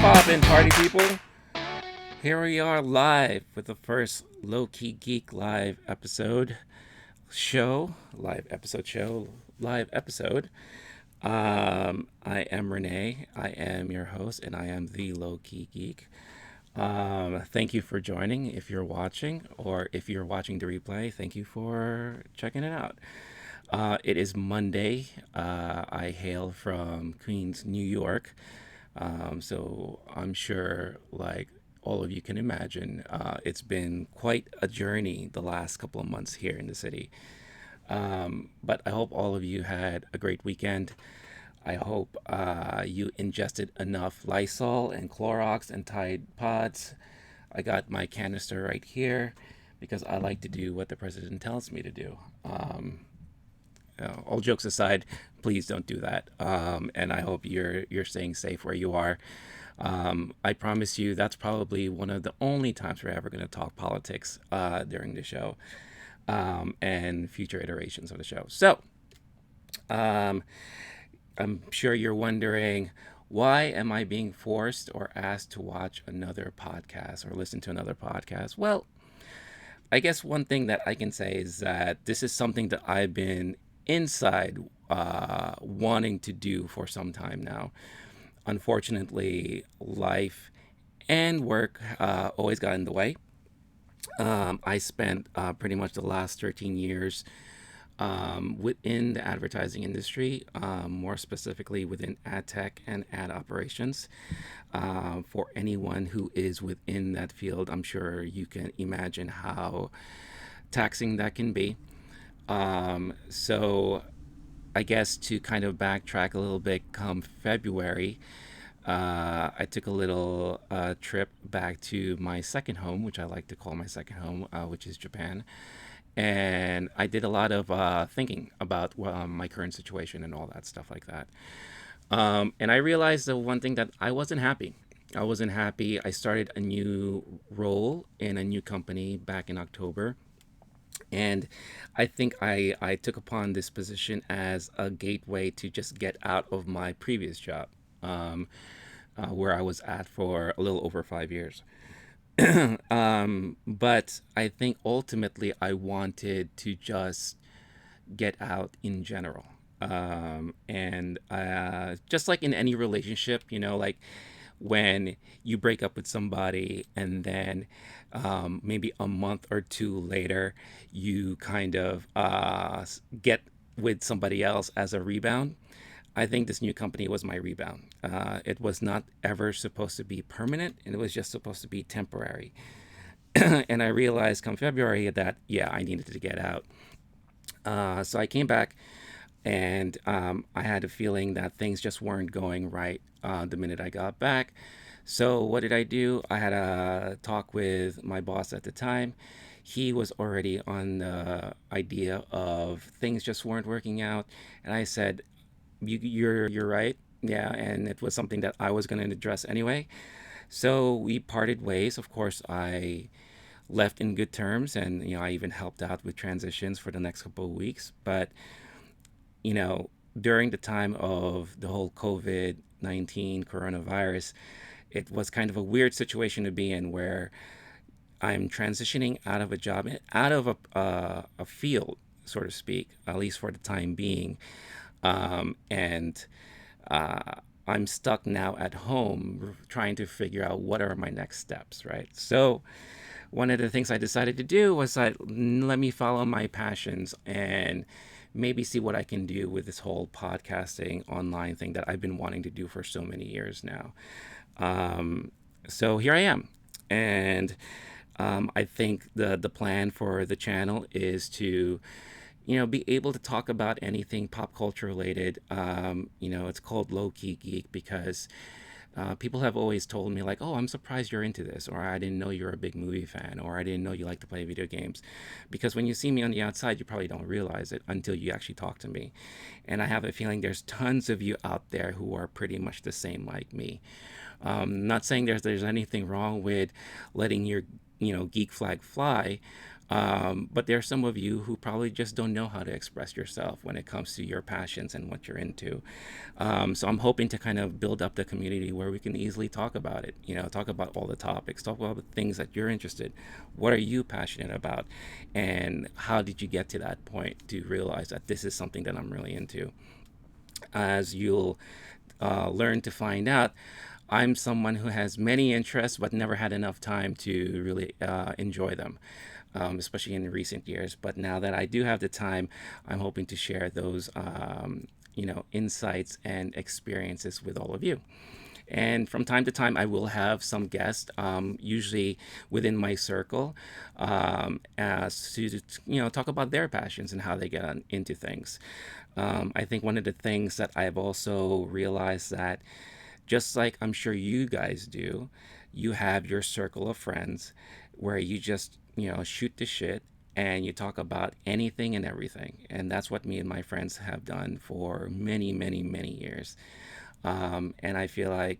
poppin', party people? Here we are live with the first Low-Key Geek live episode show. Live episode. I am Renee. I am your host, and I am the Low-Key Geek. Thank you for joining. If you're watching, or if you're watching the replay, thank you for checking it out. It is Monday. I hail from Queens, New York. So I'm sure, like all of you can imagine, it's been quite a journey the last couple of months here in the city. But I hope all of you had a great weekend. I hope you ingested enough Lysol and Clorox and Tide Pods. I got my canister right here because I like to do what the president tells me to do. All jokes aside, please don't do that. And I hope you're staying safe where you are. I promise you, that's probably one of the only times we're ever going to talk politics during the show, and future iterations of the show. So, um, I'm sure you're wondering, why am I being forced or asked to watch another podcast or listen to another podcast? Well, I guess one thing that I can say is that this is something that I've been inside wanting to do for some time now. Unfortunately, life and work always got in the way. I spent pretty much the last 13 years within the advertising industry, more specifically within ad tech and ad operations. For anyone who is within that field, I'm sure you can imagine how taxing that can be. So I guess to kind of backtrack a little bit, come February, I took a little trip back to my second home, which I like to call my second home, which is Japan. And I did a lot of thinking about my current situation and all that stuff like that. And I realized the one thing that I wasn't happy. I wasn't happy. I started a new role in a new company back in October. And I think I took upon this position as a gateway to just get out of my previous job, where I was at for a little over 5 years. But I think ultimately I wanted to just get out in general. And just like in any relationship, like when you break up with somebody and then maybe a month or two later, you kind of get with somebody else as a rebound. I think this new company was my rebound. It was not ever supposed to be permanent, and it was just supposed to be temporary. And I realized come February that, yeah, I needed to get out. So I came back, and I had a feeling that things just weren't going right the minute I got back. So what did I do? I had a talk with my boss at the time. He was already on the idea of things just weren't working out, and I said, you're right. Yeah, and it was something that I was going to address anyway. So we parted ways. Of course, I left in good terms, and I even helped out with transitions for the next couple of weeks. But during the time of the whole COVID-19 coronavirus, it was kind of a weird situation to be in where I'm transitioning out of a job, out of a field, so to speak, at least for the time being. And I'm stuck now at home trying to figure out what are my next steps, right? So, one of the things I decided to do was that let me follow my passions and maybe see what I can do with this whole podcasting online thing that I've been wanting to do for so many years now. So here I am. And I think the plan for the channel is to be able to talk about anything pop culture related. It's called Low Key Geek because people have always told me, like, oh, I'm surprised you're into this, or I didn't know you're a big movie fan, or I didn't know you like to play video games. Because when you see me on the outside, you probably don't realize it until you actually talk to me. And I have a feeling there's tons of you out there who are pretty much the same like me. Not saying there's anything wrong with letting your geek flag fly. But there are some of you who probably just don't know how to express yourself when it comes to your passions and what you're into. So I'm hoping to kind of build up the community where we can easily talk about it. Talk about all the topics, talk about the things that you're interested. What are you passionate about, and how did you get to that point to realize that this is something that I'm really into? As you'll learn to find out, I'm someone who has many interests but never had enough time to really enjoy them, especially in recent years. But now that I do have the time, I'm hoping to share those, insights and experiences with all of you. And from time to time, I will have some guests, usually within my circle, as to talk about their passions and how they get into things. I think one of the things that I've also realized that just like I'm sure you guys do, you have your circle of friends where you just, shoot the shit and you talk about anything and everything. And that's what me and my friends have done for many, many, many years. And I feel like,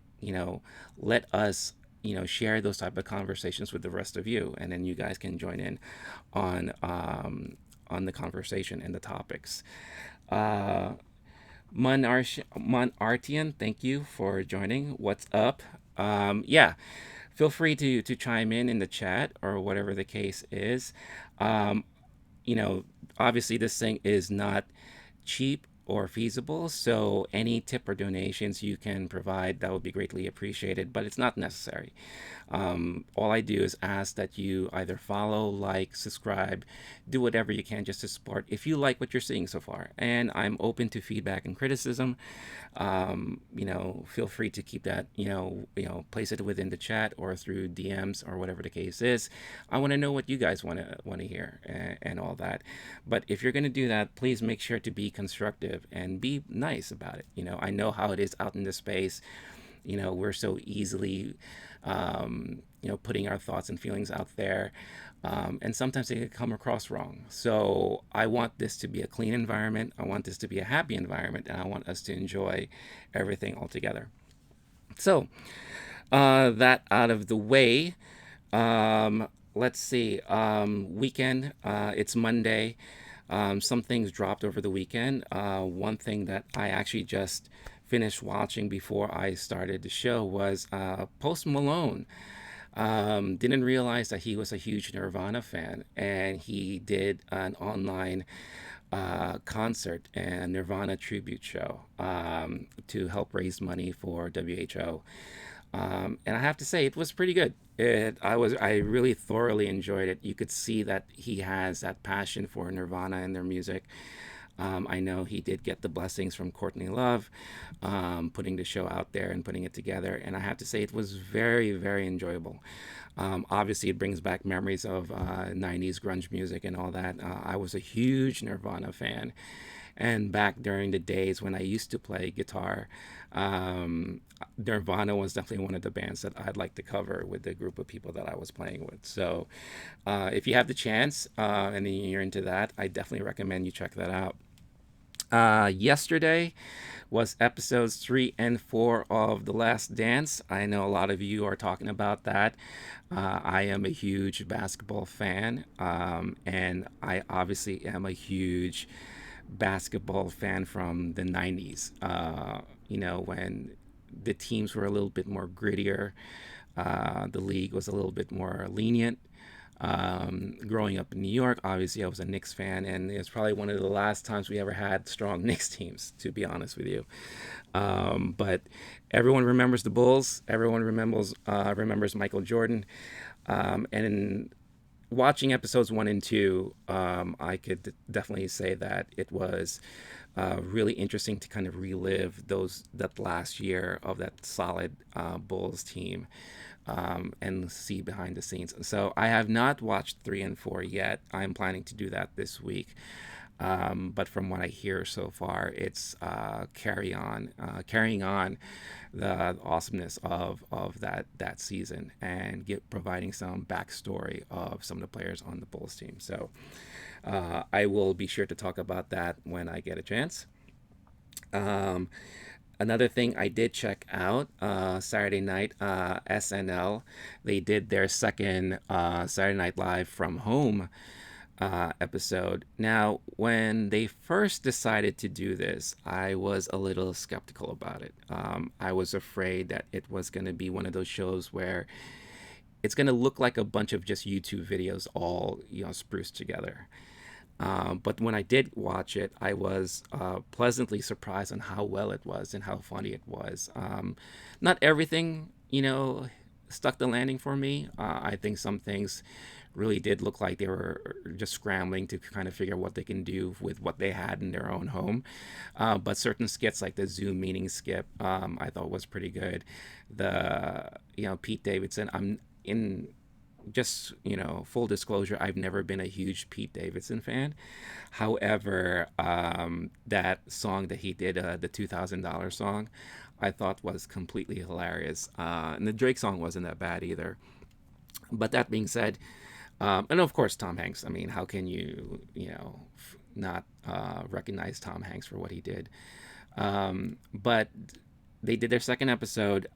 let us, share those type of conversations with the rest of you. And then you guys can join in on the conversation and the topics. Uh, Artian, thank you for joining. What's up? Yeah, feel free to chime in the chat or whatever the case is. Um, you know, Obviously, this thing is not cheap or feasible, so any tip or donations you can provide, that would be greatly appreciated, but it's not necessary. All I do is ask that you either follow, like, subscribe, do whatever you can just to support if you like what you're seeing so far. And I'm open to feedback and criticism. Feel free to keep that, place it within the chat or through DMs or whatever the case is. I want to know what you guys want to hear and all that. But if you're going to do that, please make sure to be constructive and be nice about it. I know how it is out in the space. We're so easily, putting our thoughts and feelings out there. And sometimes they can come across wrong. So I want this to be a clean environment. I want this to be a happy environment. And I want us to enjoy everything all together. So, that out of the way, let's see. Weekend, it's Monday. Some things dropped over the weekend. One thing that I actually just finished watching before I started the show was Post Malone. Didn't realize that he was a huge Nirvana fan, and he did an online concert and Nirvana tribute show to help raise money for WHO. And I have to say, it was pretty good. I really thoroughly enjoyed it. You could see that he has that passion for Nirvana and their music. I know he did get the blessings from Courtney Love, putting the show out there and putting it together. And I have to say, it was very, very enjoyable. Obviously, it brings back memories of 90s grunge music and all that. I was a huge Nirvana fan. And back during the days when I used to play guitar, Nirvana was definitely one of the bands that I'd like to cover with the group of people that I was playing with. So if you have the chance and you're into that, I definitely recommend you check that out. Yesterday was episodes 3 and 4 of The Last Dance. I know a lot of you are talking about that. I am a huge basketball fan, and I obviously am a huge basketball fan from the 90s, when the teams were a little bit more grittier. The league was a little bit more lenient. Growing up in New York, obviously I was a Knicks fan, and it's probably one of the last times we ever had strong Knicks teams, to be honest with you. But everyone remembers the Bulls. Everyone remembers Michael Jordan. And watching episodes 1 and 2, I could definitely say that it was really interesting to kind of relive that last year of that solid Bulls team, and see behind the scenes. So I have not watched 3 and 4 yet. I'm planning to do that this week. But from what I hear so far, it's carrying on the awesomeness of that season and providing some backstory of some of the players on the Bulls team. So I will be sure to talk about that when I get a chance. Um, Another thing I did check out Saturday night, SNL. They did their second Saturday Night Live from home episode. Now, when they first decided to do this, I was a little skeptical about it. I was afraid that it was going to be one of those shows where it's going to look like a bunch of just YouTube videos all spruced together. But when I did watch it, I was pleasantly surprised on how well it was and how funny it was. Not everything, stuck the landing for me. I think some things really did look like they were just scrambling to kind of figure out what they can do with what they had in their own home. But certain skits, like the Zoom meeting skit, I thought was pretty good. Pete Davidson, I'm in just full disclosure, I've never been a huge Pete Davidson fan. However, that song that he did, the $2,000 song, I thought was completely hilarious. And the Drake song wasn't that bad either. But that being said, and of course Tom Hanks, I mean, how can you not recognize Tom Hanks for what he did? But they did their second episode.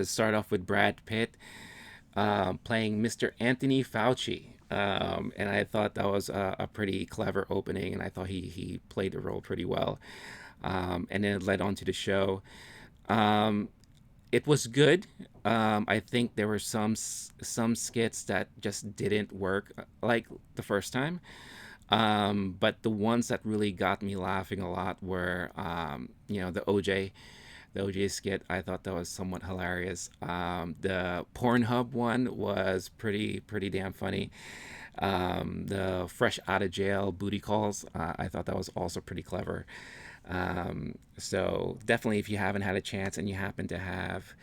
Start off with Brad Pitt playing Mr. Anthony Fauci. And I thought that was a pretty clever opening, and I thought he played the role pretty well. And then it led on to the show. Um, it was good. I think there were some skits that just didn't work like the first time. But the ones that really got me laughing a lot were, the OJ skit. I thought that was somewhat hilarious. The Pornhub one was pretty damn funny. The fresh out of jail booty calls. I thought that was also pretty clever. So definitely, if you haven't had a chance and you happen to have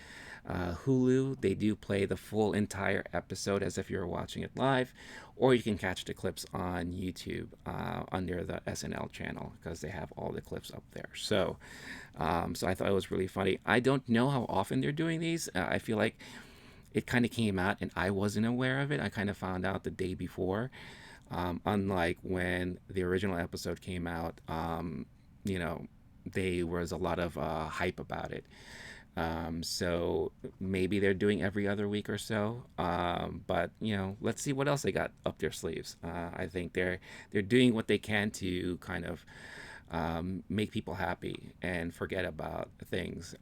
Hulu, they do play the full entire episode as if you were watching it live, or you can catch the clips on YouTube under the SNL channel because they have all the clips up there. So I thought it was really funny. I don't know how often they're doing these. I feel like it kind of came out and I wasn't aware of it. I kind of found out the day before. Unlike when the original episode came out, you know, there was a lot of hype about it. So maybe they're doing every other week or so. But let's see what else they got up their sleeves. I think they're doing what they can to kind of make people happy and forget about things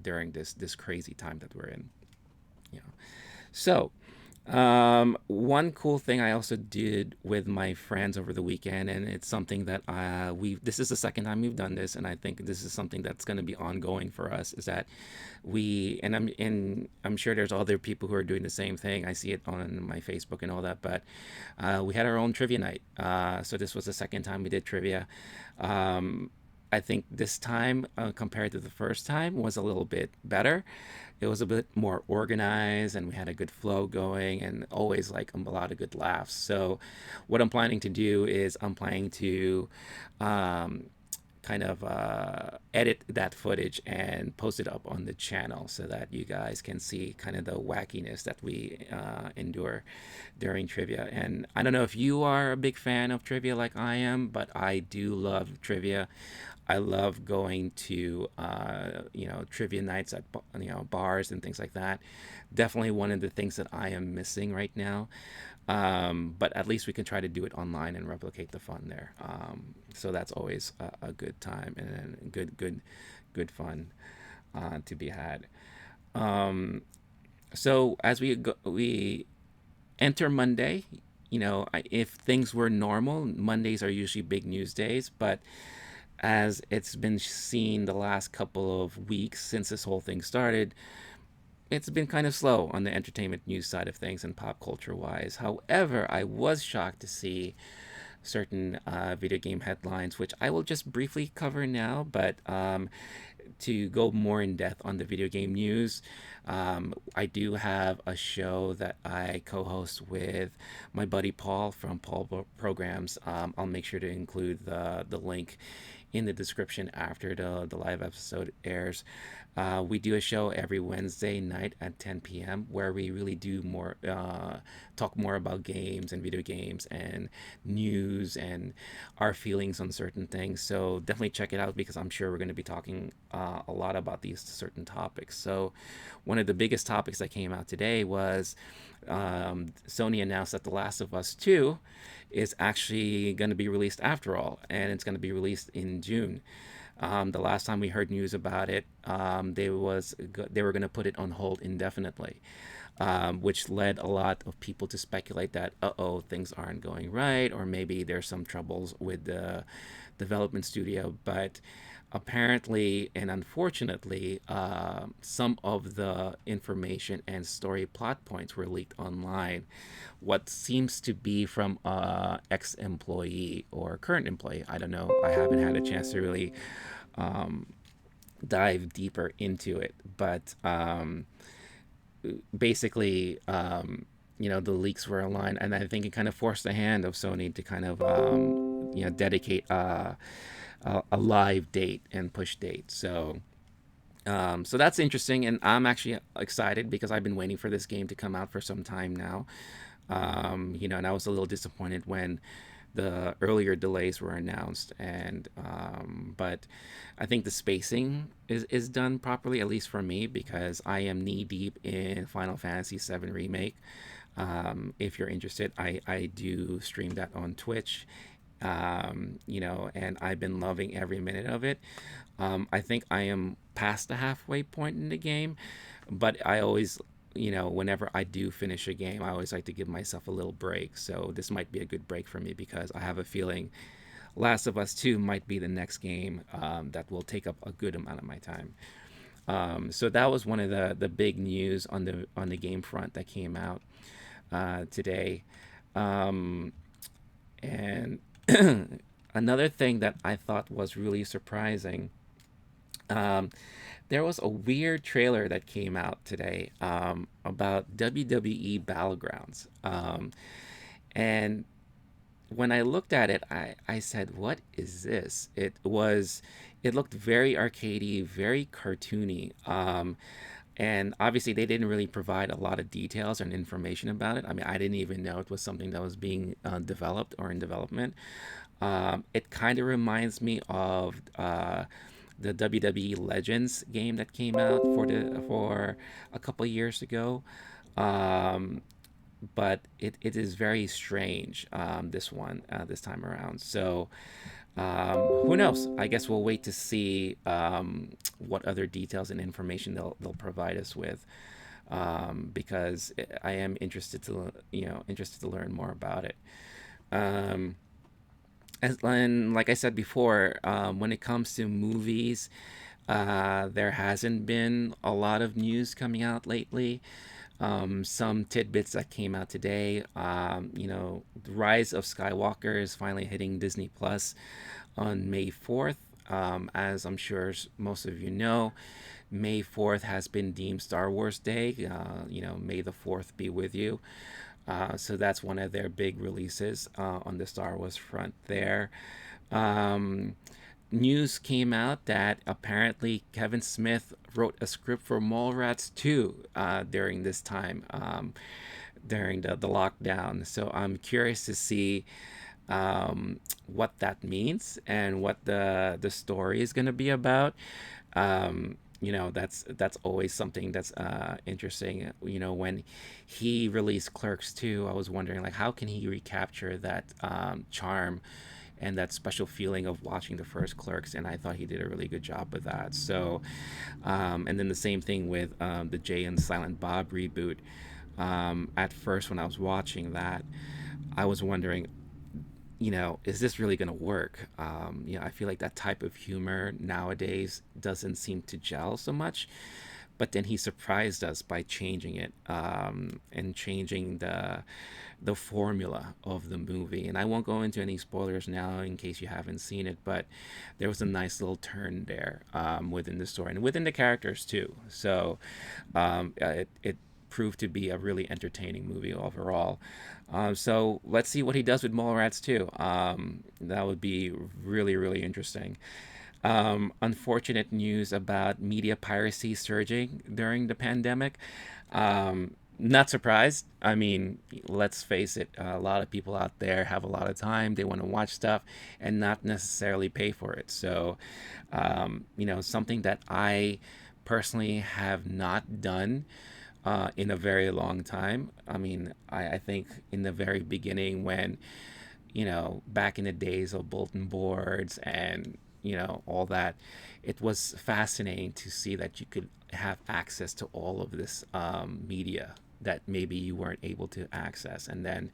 during this crazy time that we're in. You know. So one cool thing I also did with my friends over the weekend, and it's something that we this is the second time we've done this, and I think this is something that's going to be ongoing for us. Is that I'm sure there's other people who are doing the same thing. I see it on my Facebook and all that, but we had our own trivia night. So this was the second time we did trivia. Um, I think this time, compared to the first time, was a little bit better. It was a bit more organized, and we had a good flow going, and always like a lot of good laughs. So, what I'm planning to do is I'm planning to um, kind of edit that footage and post it up on the channel so that you guys can see kind of the wackiness that we endure during trivia. And I don't know if you are a big fan of trivia like I am, but I do love trivia. I love going to trivia nights at bars and things like that. Definitely one of the things that I am missing right now. But at least we can try to do it online and replicate the fun there. So that's always a good time and good fun to be had. Um, so as we enter Monday, if things were normal, Mondays are usually big news days, but as it's been seen the last couple of weeks since this whole thing started, it's been kind of slow on the entertainment news side of things and pop culture wise. However, I was shocked to see certain video game headlines, which I will just briefly cover now, but to go more in depth on the video game news, I do have a show that I co host with my buddy Paul from Paul Programs. I'll make sure to include the link in the description after the live episode airs. We do a show every Wednesday night at 10 p.m. where we really do more talk more about games and video games and news and our feelings on certain things. So definitely check it out because I'm sure we're going to be talking a lot about these certain topics. So one of the biggest topics that came out today was Sony announced that The Last of Us 2 is actually going to be released after all, and it's going to be released in June. The last time we heard news about it, they were going to put it on hold indefinitely, which led a lot of people to speculate that things aren't going right, or maybe there's some troubles with the development studio. But apparently and unfortunately, some of the information and story plot points were leaked online. What seems to be from ex employee or current employee. I don't know. I haven't had a chance to really um, dive deeper into it. But basically, the leaks were aligned, and I think it kind of forced the hand of Sony to kind of, dedicate a live date and push date. So that's interesting, and I'm actually excited because I've been waiting for this game to come out for some time now. And I was a little disappointed when the earlier delays were announced, and but I think the spacing is done properly, at least for me, because I am knee deep in Final Fantasy VII Remake. If you're interested, I do stream that on Twitch, and I've been loving every minute of it. I think I am past the halfway point in the game, but I always, whenever I do finish a game, I always like to give myself a little break. So this might be a good break for me because I have a feeling Last of Us 2 might be the next game that will take up a good amount of my time. So that was one of the big news on the game front that came out today. Um, and another thing that I thought was really surprising, um, there was a weird trailer that came out today about WWE Battlegrounds. And when I looked at it, I said, "What is this?" It looked very arcadey, very cartoony. And obviously, they didn't really provide a lot of details and information about it. I mean, I didn't even know it was something that was being developed or in development. It kind of reminds me of the WWE Legends game that came out for a couple of years ago. Um, but it is very strange, this time around. So who knows? I guess we'll wait to see what other details and information they'll provide us with, because I am interested to learn more about it. Um, and like I said before, when it comes to movies, there hasn't been a lot of news coming out lately. Some tidbits that came out today. The Rise of Skywalker is finally hitting Disney Plus on May 4th. As I'm sure most of you know, May 4th has been deemed Star Wars Day. May the 4th be with you. So that's one of their big releases on the Star Wars front there. Um, News came out that apparently Kevin Smith wrote a script for Mallrats 2 during this time, during the lockdown. So I'm curious to see what that means and what the story is going to be about. That's always something that's interesting. When he released Clerks 2, I was wondering, like, how can he recapture that charm and that special feeling of watching the first Clerks, and I thought he did a really good job with that. So, and then the same thing with the Jay and Silent Bob reboot. At first, when I was watching that, I was wondering, is this really going to work? I feel like that type of humor nowadays doesn't seem to gel so much. But then he surprised us by changing it, and changing the formula of the movie. And I won't go into any spoilers now in case you haven't seen it, but there was a nice little turn there within the story and within the characters too. So it proved to be a really entertaining movie overall. So let's see what he does with Mallrats too. That would be really, really interesting. Unfortunate news about media piracy surging during the pandemic. Um, Not surprised. I mean, let's face it, a lot of people out there have a lot of time. They want to watch stuff and not necessarily pay for it. So, something that I personally have not done in a very long time. I mean, I think in the very beginning, when, back in the days of bulletin boards and, all that, it was fascinating to see that you could have access to all of this media that maybe you weren't able to access. And then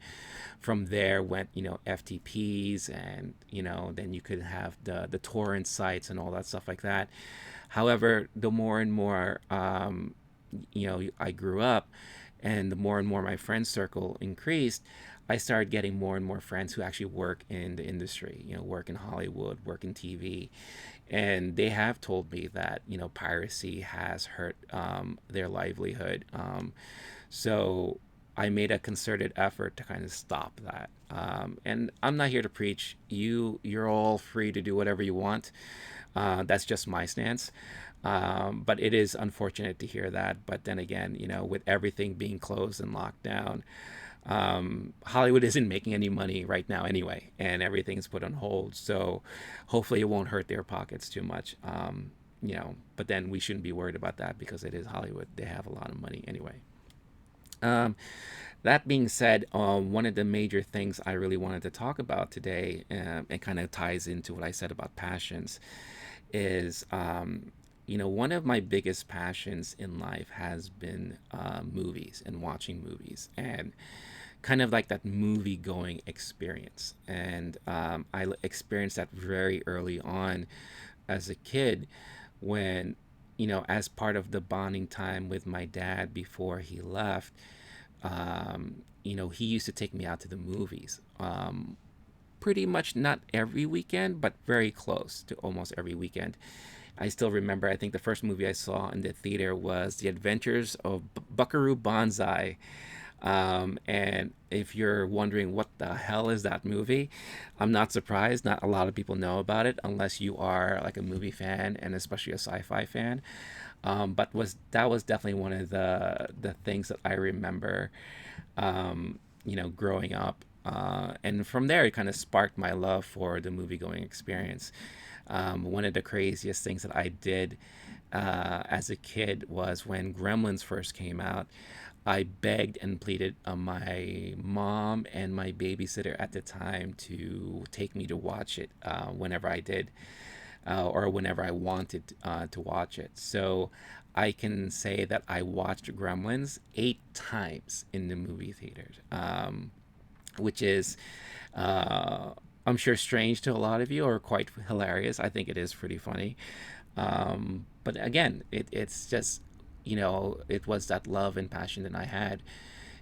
from there went, FTPs, and, then you could have the torrent sites and all that stuff like that. However, the more and more, I grew up, and the more and more my friend circle increased, I started getting more and more friends who actually work in the industry, work in Hollywood, work in TV. And they have told me that, piracy has hurt their livelihood. So I made a concerted effort to kind of stop that. And I'm not here to preach. You're all free to do whatever you want. That's just my stance. But it is unfortunate to hear that. But then again, with everything being closed and locked down, Hollywood isn't making any money right now anyway, and everything's put on hold. So hopefully it won't hurt their pockets too much. But then we shouldn't be worried about that because it is Hollywood. They have a lot of money anyway. Um, that being said, one of the major things I really wanted to talk about today, and kind of ties into what I said about passions, is one of my biggest passions in life has been movies and watching movies, and kind of like that movie going experience. And I experienced that very early on as a kid, when, as part of the bonding time with my dad before he left, he used to take me out to the movies. Pretty much not every weekend, but very close to almost every weekend. I still remember, I think the first movie I saw in the theater was The Adventures of Buckaroo Banzai. And if you're wondering what the hell is that movie, I'm not surprised. Not a lot of people know about it unless you are like a movie fan, and especially a sci-fi fan. But was definitely one of the things that I remember, growing up. And from there, it kind of sparked my love for the movie going experience. One of the craziest things that I did as a kid was when Gremlins first came out. I begged and pleaded on my mom and my babysitter at the time to take me to watch it whenever I did, or whenever I wanted to watch it. So I can say that I watched Gremlins 8 times in the movie theaters, which is, uh, I'm sure, strange to a lot of you, or quite hilarious. I think it is pretty funny. But again, it's just, it was that love and passion that I had.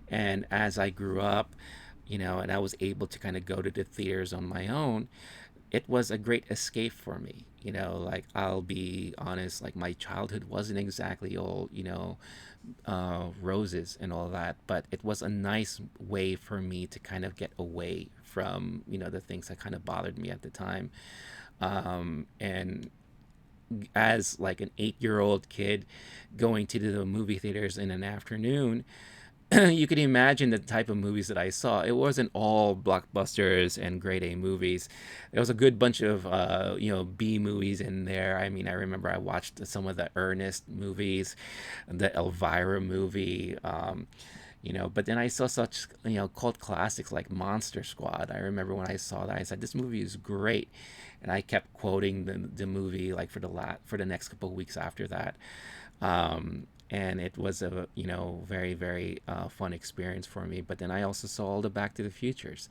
And as I grew up, and I was able to kind of go to the theaters on my own, it was a great escape for me. Like, I'll be honest, like, my childhood wasn't exactly all, roses and all that, but it was a nice way for me to kind of get away from, the things that kind of bothered me at the time. And as like an 8-year old kid going to the movie theaters in an afternoon, you can imagine the type of movies that I saw. It wasn't all blockbusters and grade A movies. There was a good bunch of B movies in there. I mean, I remember I watched some of the Ernest movies, the Elvira movie. But then I saw such, cult classics like Monster Squad. I remember when I saw that, I said, "This movie is great," and I kept quoting the movie like for the next couple of weeks after that. And it was a, very, very fun experience for me. But then I also saw all the Back to the Futures,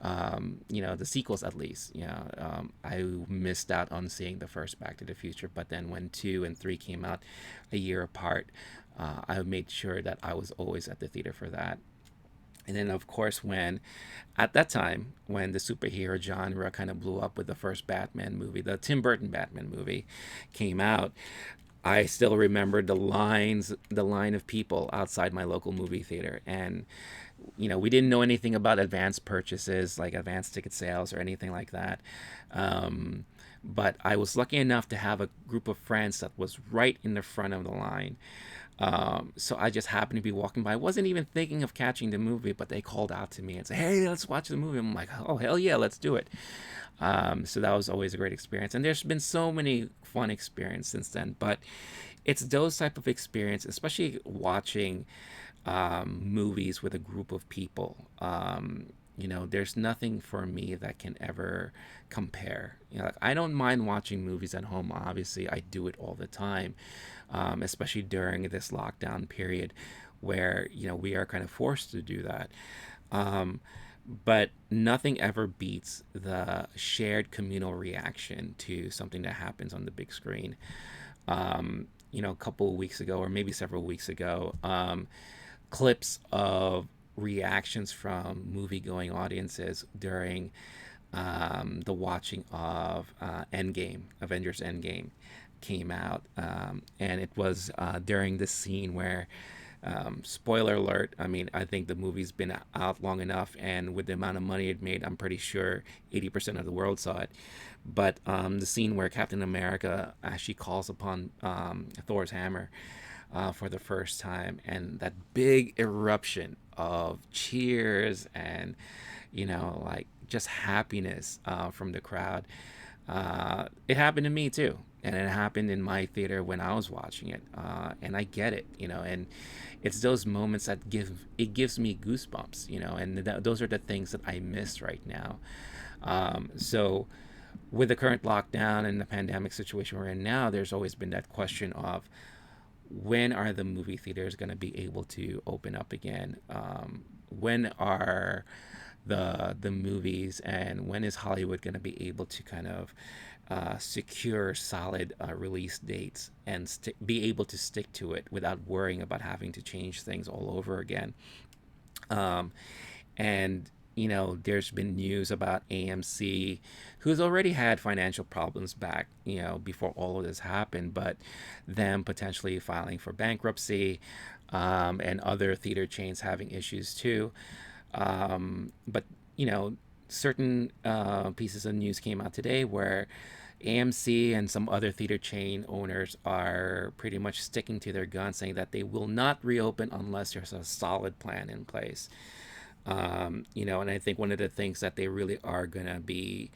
the sequels at least. I missed out on seeing the first Back to the Future, but then when 2 and 3 came out a year apart, I made sure that I was always at the theater for that. And then, of course, at that time, when the superhero genre kind of blew up with the first Batman movie, the Tim Burton Batman movie came out, I still remember the line of people outside my local movie theater. And, we didn't know anything about advanced purchases, like advanced ticket sales or anything like that. But I was lucky enough to have a group of friends that was right in the front of the line. So I just happened to be walking by. I wasn't even thinking of catching the movie, but they called out to me and said, "Hey, let's watch the movie." I'm like, "Oh hell yeah, let's do it." So that was always a great experience, and there's been so many fun experiences since then. But it's those type of experience, especially watching movies with a group of people. There's nothing for me that can ever compare. Like, I don't mind watching movies at home. Obviously, I do it all the time, especially during this lockdown period where we are kind of forced to do that. Um, but nothing ever beats the shared communal reaction to something that happens on the big screen. A couple of weeks ago, or maybe several weeks ago, clips of reactions from movie going audiences during the watching of Avengers Endgame came out. And it was during the scene where, spoiler alert, I mean, I think the movie's been out long enough, and with the amount of money it made, I'm pretty sure 80% of the world saw it. But the scene where Captain America actually calls upon Thor's hammer for the first time, and that big eruption of cheers and like just happiness from the crowd. It happened to me too, and it happened in my theater when I was watching it, and I get it, and it's those moments that gives me goosebumps, and those are the things that I miss right now. So with the current lockdown and the pandemic situation we're in now, there's always been that question of when are the movie theaters going to be able to open up again? When are the movies, and when is Hollywood going to be able to kind of secure solid release dates and be able to stick to it without worrying about having to change things all over again? Um, and there's been news about AMC, who's already had financial problems back, before all of this happened, but them potentially filing for bankruptcy, and other theater chains having issues too. But certain pieces of news came out today where AMC and some other theater chain owners are pretty much sticking to their guns, saying that they will not reopen unless there's a solid plan in place. And I think one of the things that they really are going to be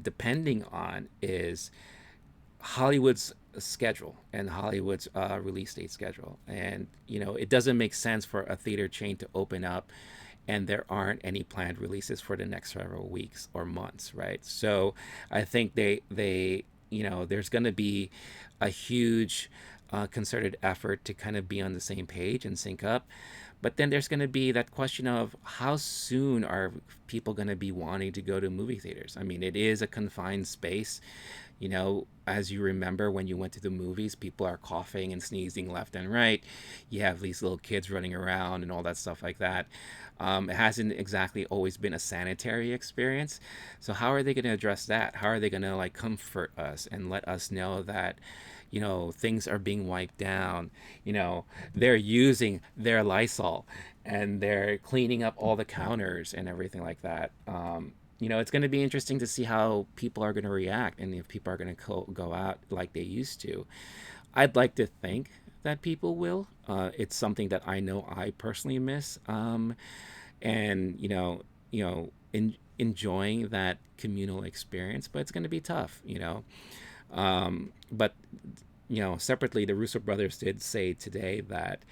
depending on is Hollywood's schedule and Hollywood's release date schedule. And, it doesn't make sense for a theater chain to open up and there aren't any planned releases for the next several weeks or months, right? So I think there's going to be a huge concerted effort to kind of be on the same page and sync up. But then there's going to be that question of how soon are people going to be wanting to go to movie theaters? I mean, it is a confined space. As you remember when you went to the movies, people are coughing and sneezing left and right. You have these little kids running around and all that stuff like that. It hasn't exactly always been a sanitary experience. So how are they going to address that? How are they going to like comfort us and let us know that things are being wiped down? They're using their Lysol and they're cleaning up all the counters and everything like that. It's going to be interesting to see how people are going to react and if people are going to go out like they used to. I'd like to think that people will. It's something that I know I personally miss, and enjoying that communal experience. But it's going to be tough, But separately, the Russo brothers did say today that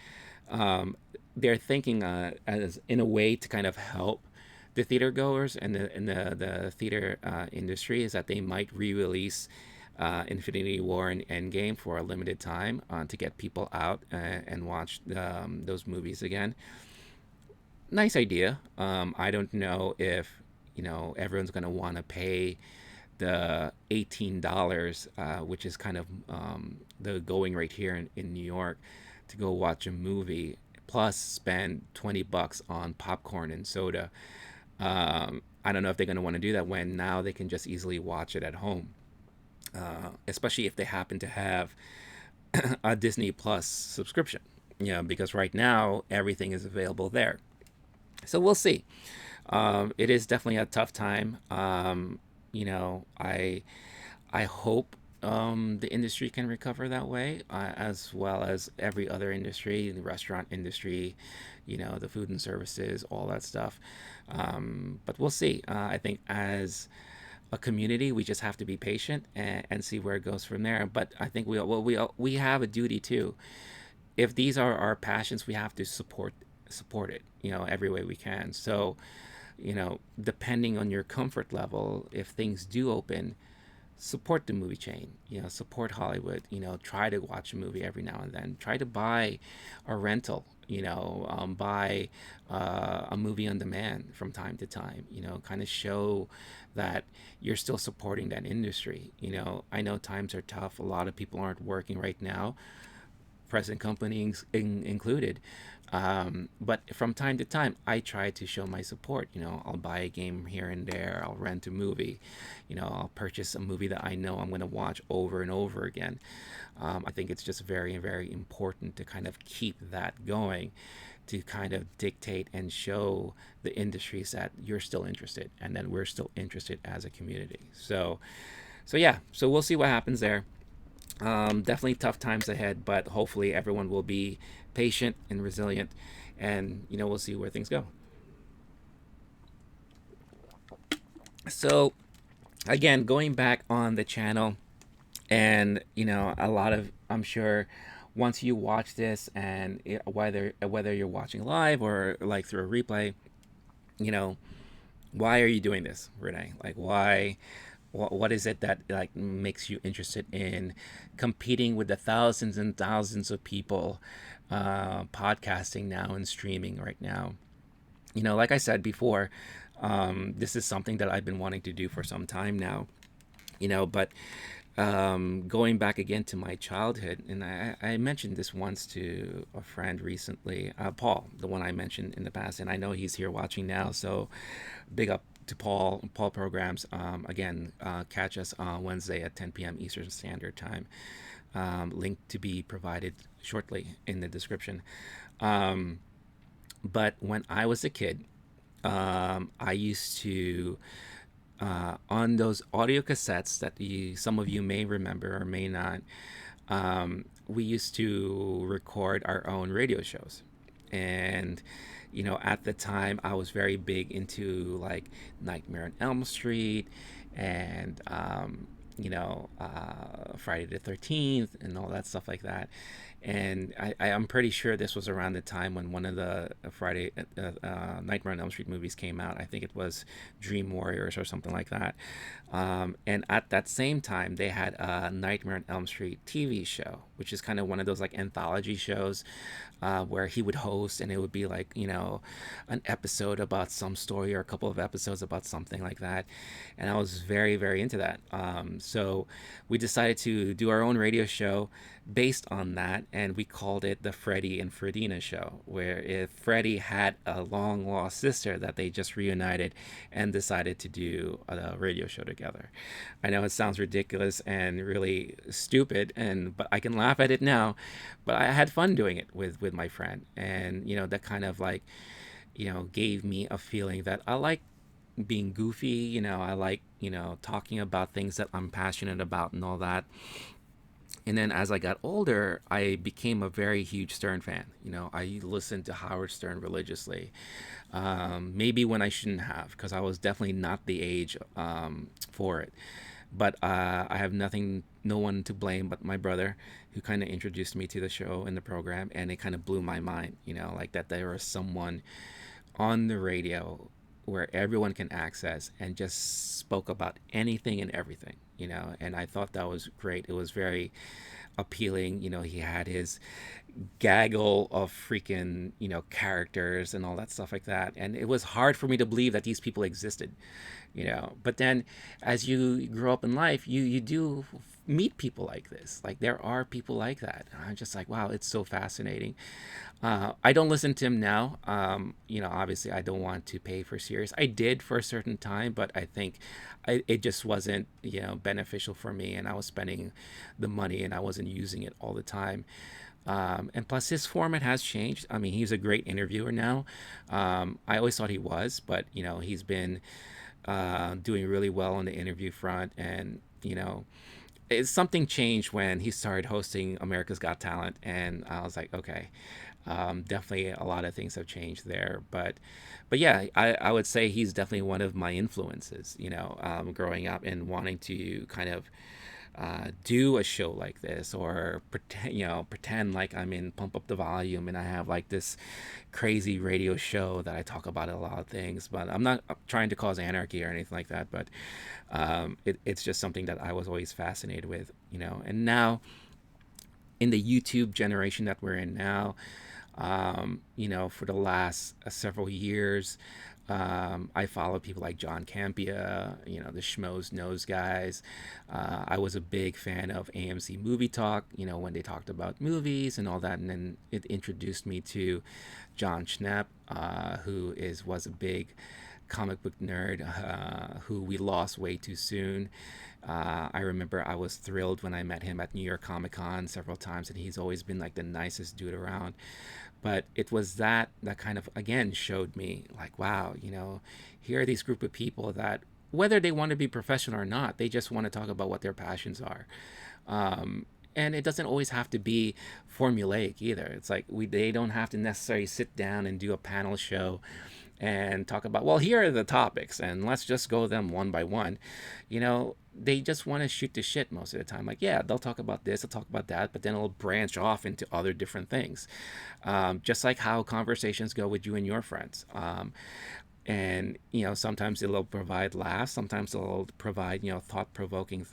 um, they're thinking as in a way to kind of help the theater goers and the theater industry is that they might re-release Infinity War and Endgame for a limited time to get people out and watch those movies again. Nice idea. I don't know if everyone's going to want to pay the $18, which is kind of the going rate here in New York, to go watch a movie, plus spend $20 on popcorn and soda. I don't know if they're going to want to do that when now they can just easily watch it at home, especially if they happen to have a Disney Plus subscription. Because right now everything is available there. So we'll see. It is definitely a tough time. I hope the industry can recover that way, as well as every other industry, the restaurant industry, the food and services, all that stuff. But we'll see. I think as a community, we just have to be patient and see where it goes from there. But I think we have a duty too. If these are our passions, we have to support it, every way we can. So, depending on your comfort level, if things do open, support the movie chain, support Hollywood, try to watch a movie every now and then, try to buy a rental, buy a movie on demand from time to time, kind of show that you're still supporting that industry. I know times are tough, a lot of people aren't working right now, present companies included. But from time to time, I try to show my support. I'll buy a game here and there. I'll rent a movie. I'll purchase a movie that I know I'm going to watch over and over again. I think it's just very, very important to kind of keep that going, to kind of dictate and show the industries that you're still interested, and that we're still interested as a community. So yeah. So we'll see what happens there. Definitely tough times ahead, but hopefully everyone will be patient and resilient, and we'll see where things go. So again, going back on the channel, and a lot of, I'm sure, once you watch this, and whether you're watching live or like through a replay, you know why are you doing this, Renee? Like, why? What is it that like makes you interested in competing with the thousands and thousands of people podcasting now and streaming right now? Like I said before, this is something that I've been wanting to do for some time now. But going back again to my childhood, and I mentioned this once to a friend recently, Paul, the one I mentioned in the past, and I know he's here watching now, so big up to Paul Programs. Again, catch us on Wednesday at 10 p.m. Eastern Standard Time. Link to be provided shortly in the description. But when I was a kid, I used to, on those audio cassettes that some of you may remember or may not, we used to record our own radio shows. And, at the time, I was very big into like Nightmare on Elm Street and, Friday the 13th and all that stuff like that. And I'm pretty sure this was around the time when one of the Nightmare on Elm Street movies came out. I think it was Dream Warriors or something like that. And at that same time, they had a Nightmare on Elm Street TV show, which is kind of one of those like anthology shows, where he would host, and it would be like, an episode about some story or a couple of episodes about something like that. And I was very, very into that. So we decided to do our own radio show based on that, and we called it the Freddie and Fredina Show, where if Freddie had a long lost sister that they just reunited and decided to do a radio show together. I know it sounds ridiculous and really stupid, but I can laugh at it now. But I had fun doing it with my friend, and that kind of like gave me a feeling that I like being goofy. I like talking about things that I'm passionate about and all that. And then as I got older, I became a very huge Stern fan. I listened to Howard Stern religiously. Maybe when I shouldn't have, because I was definitely not the age for it. But I have no one to blame but my brother, who kind of introduced me to the show and the program, and it kind of blew my mind. Like that there was someone on the radio where everyone can access and just spoke about anything and everything, and I thought that was great. It was very appealing. He had his gaggle of freaking, characters and all that stuff like that. And it was hard for me to believe that these people existed, But then as you grow up in life, you do meet people like this. Like there are people like that. And I'm just like, wow, it's so fascinating. I don't listen to him now. Obviously I don't want to pay for Sirius. I did for a certain time, but I think it just wasn't, beneficial for me. And I was spending the money and I wasn't using it all the time. And plus, his format has changed. I mean, he's a great interviewer now. I always thought he was, but he's been doing really well on the interview front, and something changed when he started hosting America's Got Talent, and I was like, okay, definitely a lot of things have changed there. But yeah, I would say he's definitely one of my influences. Growing up and wanting to kind of do a show like this, or pretend like I'm in Pump Up the Volume and I have like this crazy radio show that I talk about a lot of things. But I'm not trying to cause anarchy or anything like that. But it's just something that I was always fascinated with. And now in the YouTube generation that we're in now, for the last several years, I follow people like John Campia, the Schmoes Knows guys. I was a big fan of AMC Movie Talk, when they talked about movies and all that. And then it introduced me to John Schnepp, who was a big comic book nerd, who we lost way too soon. I remember I was thrilled when I met him at New York Comic Con several times, and he's always been like the nicest dude around. But it was that kind of again showed me like, wow, here are these group of people that, whether they want to be professional or not, they just want to talk about what their passions are. And it doesn't always have to be formulaic either. It's like they don't have to necessarily sit down and do a panel show and talk about, well, here are the topics and let's just go them one by one. They just want to shoot the shit most of the time. Like, yeah, they'll talk about this, they'll talk about that, but then it'll branch off into other different things. Just like how conversations go with you and your friends. And sometimes it'll provide laughs, sometimes it'll provide thought-provoking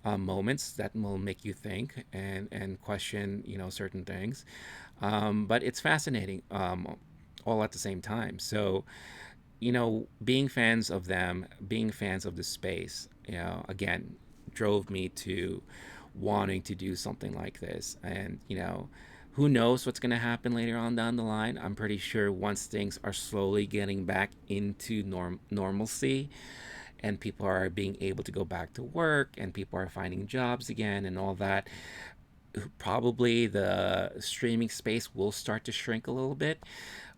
moments that will make you think and question certain things. But it's fascinating, all at the same time. So being fans of them, being fans of the space, again, drove me to wanting to do something like this. And who knows what's going to happen later on down the line. I'm pretty sure once things are slowly getting back into normalcy, and people are being able to go back to work, and people are finding jobs again and all that, probably the streaming space will start to shrink a little bit,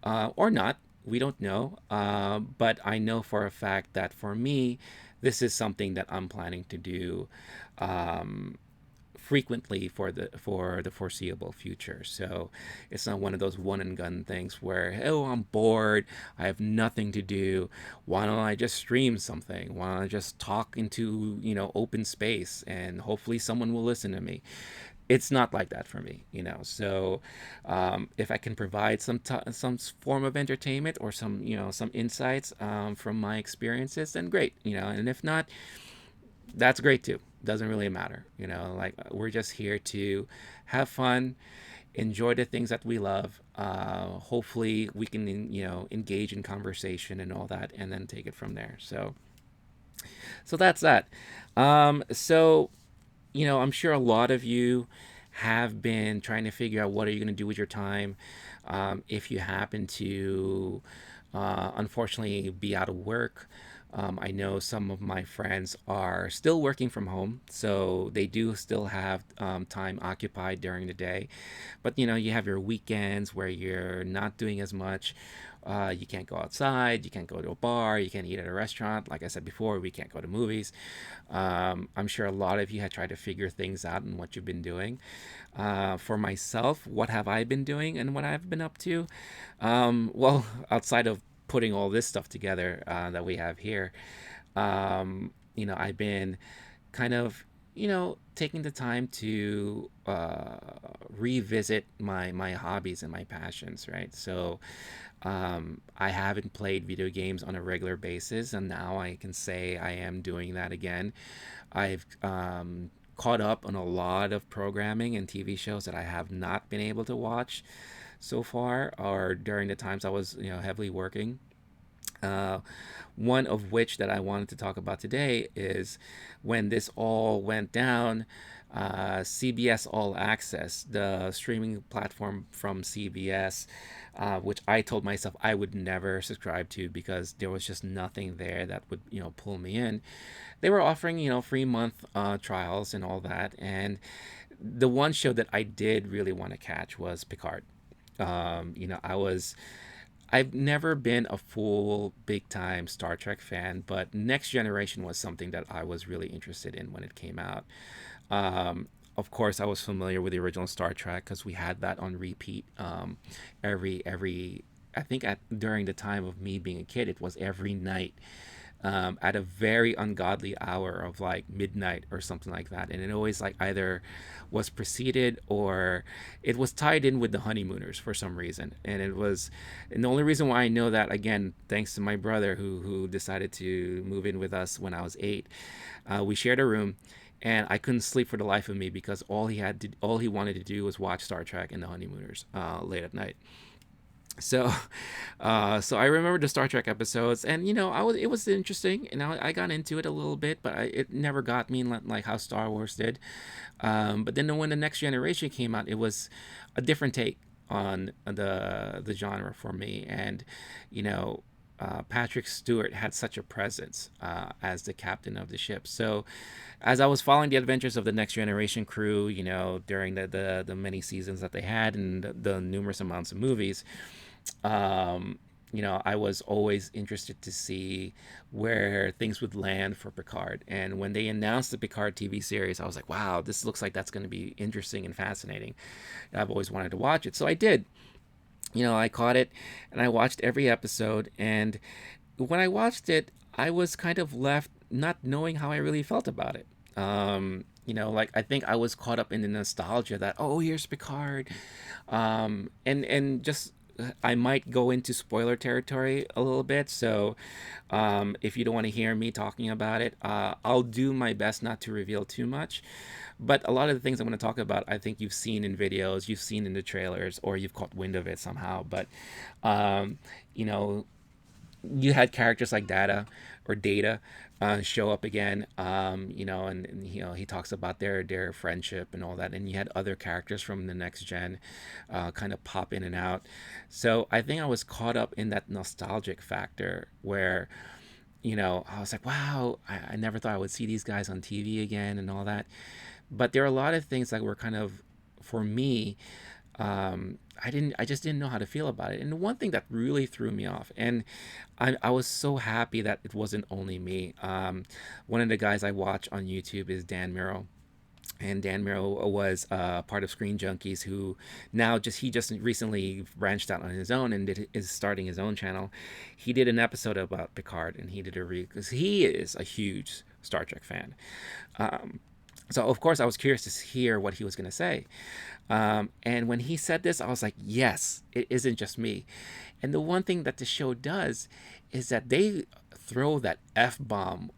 or not. We don't know. But I know for a fact that for me, this is something that I'm planning to do frequently for the foreseeable future. So it's not one of those one and gun things where, oh, I'm bored, I have nothing to do. Why don't I just stream something? Why don't I just talk into open space and hopefully someone will listen to me? It's not like that for me. So if I can provide some form of entertainment or some insights from my experiences, then great. And if not, that's great too. Doesn't really matter. Like, we're just here to have fun, enjoy the things that we love. Hopefully, we can engage in conversation and all that, and then take it from there. So that's that. So I'm sure a lot of you have been trying to figure out what are you going to do with your time, if you happen to, unfortunately, be out of work. I know some of my friends are still working from home, so they do still have time occupied during the day. But you have your weekends where you're not doing as much. You can't go outside, you can't go to a bar, you can't eat at a restaurant. Like I said before, we can't go to movies. I'm sure a lot of you have tried to figure things out and what you've been doing. For myself, what have I been doing and what I've been up to? Well, outside of putting all this stuff together that we have here, I've been kind of, taking the time to revisit my hobbies and my passions, right? So I haven't played video games on a regular basis, and now I can say I am doing that again. I've caught up on a lot of programming and TV shows that I have not been able to watch so far, or during the times I was, heavily working. Uh, One of which that I wanted to talk about today is when this all went down. CBS All Access, the streaming platform from CBS, which I told myself I would never subscribe to because there was just nothing there that would pull me in. They were offering free month trials and all that, and the one show that I did really want to catch was Picard. I was I've never been a full big time Star Trek fan, but Next Generation was something that I was really interested in when it came out. Um, of course, I was familiar with the original Star Trek because we had that on repeat every. I think at during the time of me being a kid, it was every night at a very ungodly hour of like midnight or something like that, and it always like either was preceded or it was tied in with the honeymooners for some reason. And the only reason why I know that, again, thanks to my brother who decided to move in with us when I was 8. We shared a room, and I couldn't sleep for the life of me because all he wanted to do was watch Star Trek and the honeymooners late at night. So, so I remember the Star Trek episodes, and it was interesting, and I got into it a little bit, but it never got me like how Star Wars did. But then when the Next Generation came out, it was a different take on the genre for me, and you know. Patrick Stewart had such a presence as the captain of the ship. So, as I was following the adventures of the Next Generation crew, during the many seasons that they had and the numerous amounts of movies, um, I was always interested to see where things would land for Picard. And when they announced the Picard TV series, I was like, wow, this looks like that's going to be interesting and fascinating. And I've always wanted to watch it. So I did. I caught it and I watched every episode. And when I watched it, I was kind of left not knowing how I really felt about it. Like I think I was caught up in the nostalgia that, oh, here's Picard, and just I might go into spoiler territory a little bit. So, if you don't want to hear me talking about it, I'll do my best not to reveal too much. But a lot of the things I'm going to talk about, I think you've seen in videos, you've seen in the trailers, or you've caught wind of it somehow. But, um, you know, you had characters like Data show up again, and he talks about their friendship and all that, and you had other characters from the next gen kind of pop in and out. So I think I was caught up in that nostalgic factor where I was like, wow, I never thought I would see these guys on TV again and all that. But there are a lot of things that were kind of, for me, I just didn't know how to feel about it. And the one thing that really threw me off, and I was so happy that it wasn't only me. One of the guys I watch on YouTube is Dan Miro. And Dan Miro was part of Screen Junkies, who now he just recently branched out on his own and is starting his own channel. He did an episode about Picard, and he did a review because he is a huge Star Trek fan. Um, so of course I was curious to hear what he was going to say. And when he said this, I was like, yes, it isn't just me. And the one thing that the show does is that they throw that F bomb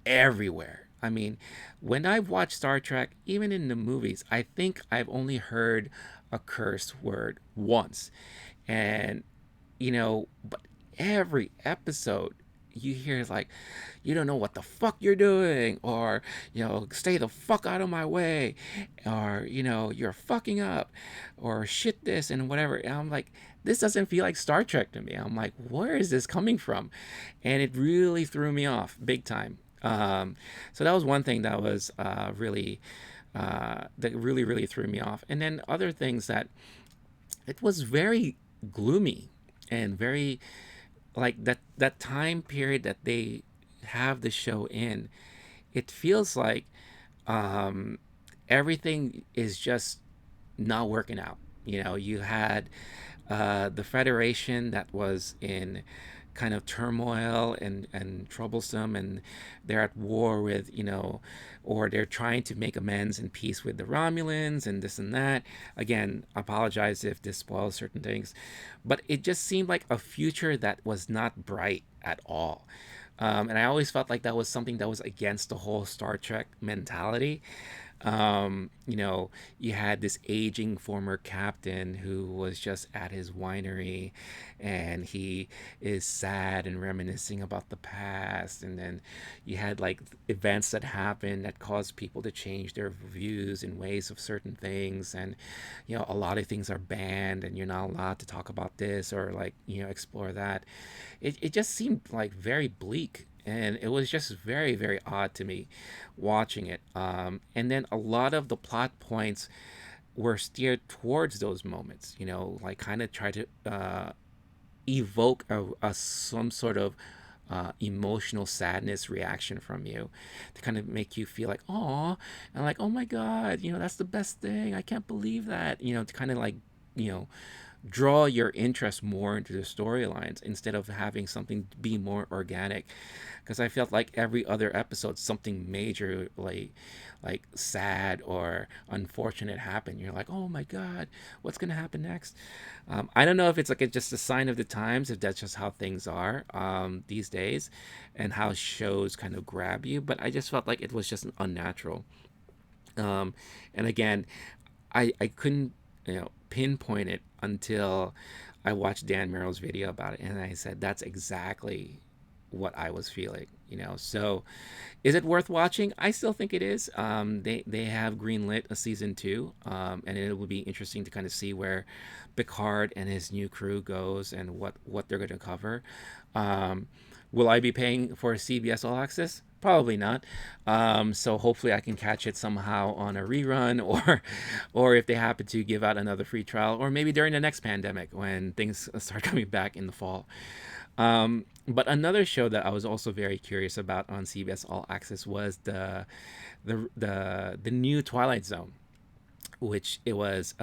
everywhere. I mean, when I watch Star Trek, even in the movies, I think I've only heard a curse word once. And, but every episode you hear is like, you don't know what the fuck you're doing, or, stay the fuck out of my way, or, you're fucking up, or shit this and whatever. And I'm like, this doesn't feel like Star Trek to me. I'm like, where is this coming from? And it really threw me off big time. So that was one thing that was that really threw me off. And then other things that it was very gloomy and very like that time period that they have the show in. It feels like um, everything is just not working out. You had the Federation that was in kind of turmoil and troublesome, and they're at war with, or they're trying to make amends and peace with the Romulans and this and that. Again, I apologize if this spoils certain things, but it just seemed like a future that was not bright at all. And I always felt like that was something that was against the whole Star Trek mentality. You had this aging former captain who was just at his winery, and he is sad and reminiscing about the past. And then you had like events that happened that caused people to change their views and ways of certain things. And, a lot of things are banned, and you're not allowed to talk about this or like, explore that. It just seemed like very bleak, and it was just very very odd to me watching it. And then a lot of the plot points were steered towards those moments, like kind of try to evoke a some sort of emotional sadness reaction from you, to kind of make you feel like, oh, and like, oh my god, that's the best thing, I can't believe that, to kind of like, you know draw your interest more into the storylines, instead of having something be more organic. Because I felt like every other episode something major, like sad or unfortunate happened. You're like, oh my god, what's gonna happen next? I don't know if it's like just a sign of the times, if that's just how things are these days, and how shows kind of grab you. But I just felt like it was just unnatural. um, and again, I couldn't pinpoint it until I watched Dan Merrill's video about it, and I said that's exactly what I was feeling. So is it worth watching? I still think it is. They have greenlit a season two, and it will be interesting to kind of see where Picard and his new crew goes, and what they're going to cover. Um, will I be paying for CBS All Access? Probably not. So hopefully I can catch it somehow on a rerun, or if they happen to give out another free trial, or maybe during the next pandemic when things start coming back in the fall. But another show that I was also very curious about on CBS All Access was the new Twilight Zone, which it was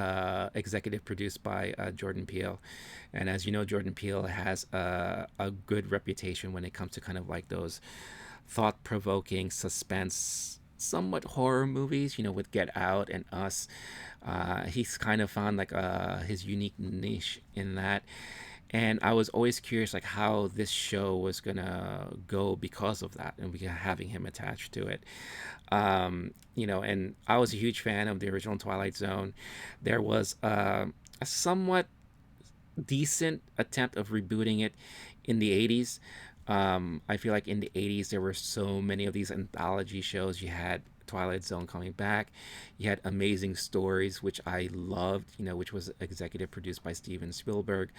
executive produced by Jordan Peele. And as you know, Jordan Peele has a good reputation when it comes to kind of like those thought-provoking suspense, somewhat horror movies, with Get Out and Us. He's kind of found like his unique niche in that. And I was always curious like how this show was gonna go because of that, and we having him attached to it. And I was a huge fan of the original Twilight Zone. There was a somewhat decent attempt of rebooting it in the 80s. I feel like in the 80s there were so many of these anthology shows. You had Twilight Zone coming back. You had Amazing Stories, which I loved, which was executive produced by Steven Spielberg.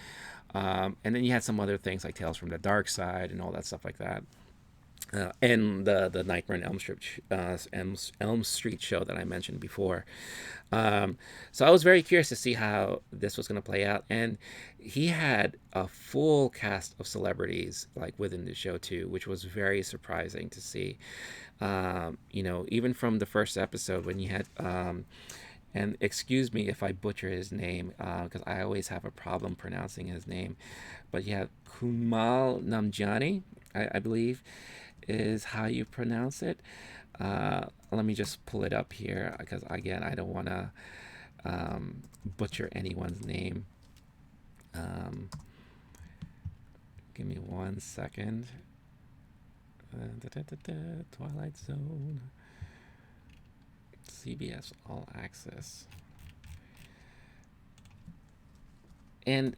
And then you had some other things like Tales from the Dark Side and all that stuff like that. And the Nightmare on Elm Street show that I mentioned before. So I was very curious to see how this was going to play out, and he had a full cast of celebrities like within the show too, which was very surprising to see. Even from the first episode when you had and excuse me if I butcher his name, because I always have a problem pronouncing his name, but you have Kumal Namjani, I believe is how you pronounce it. Let me just pull it up here because again I don't want to butcher anyone's name. Um, Give me 1 second. Twilight Zone, CBS All Access, and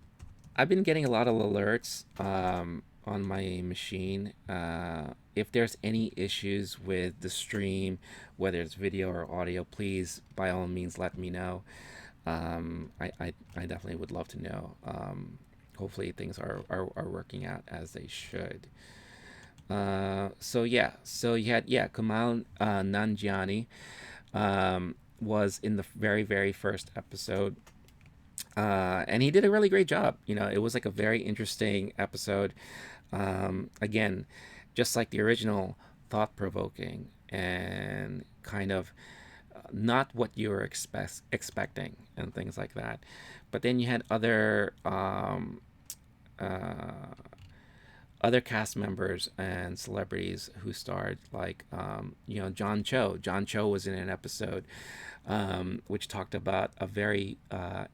I've been getting a lot of alerts on my machine. If there's any issues with the stream, whether it's video or audio, please by all means let me know. I definitely would love to know. Hopefully things are working out as they should. So yeah, so you had Kumal Nanjiani was in the very very first episode, and he did a really great job. It was like a very interesting episode. Again, just like the original, thought provoking and kind of not what you were expecting and things like that. But then you had uh, other cast members and celebrities who starred, like John Cho. John Cho was in an episode which talked about a very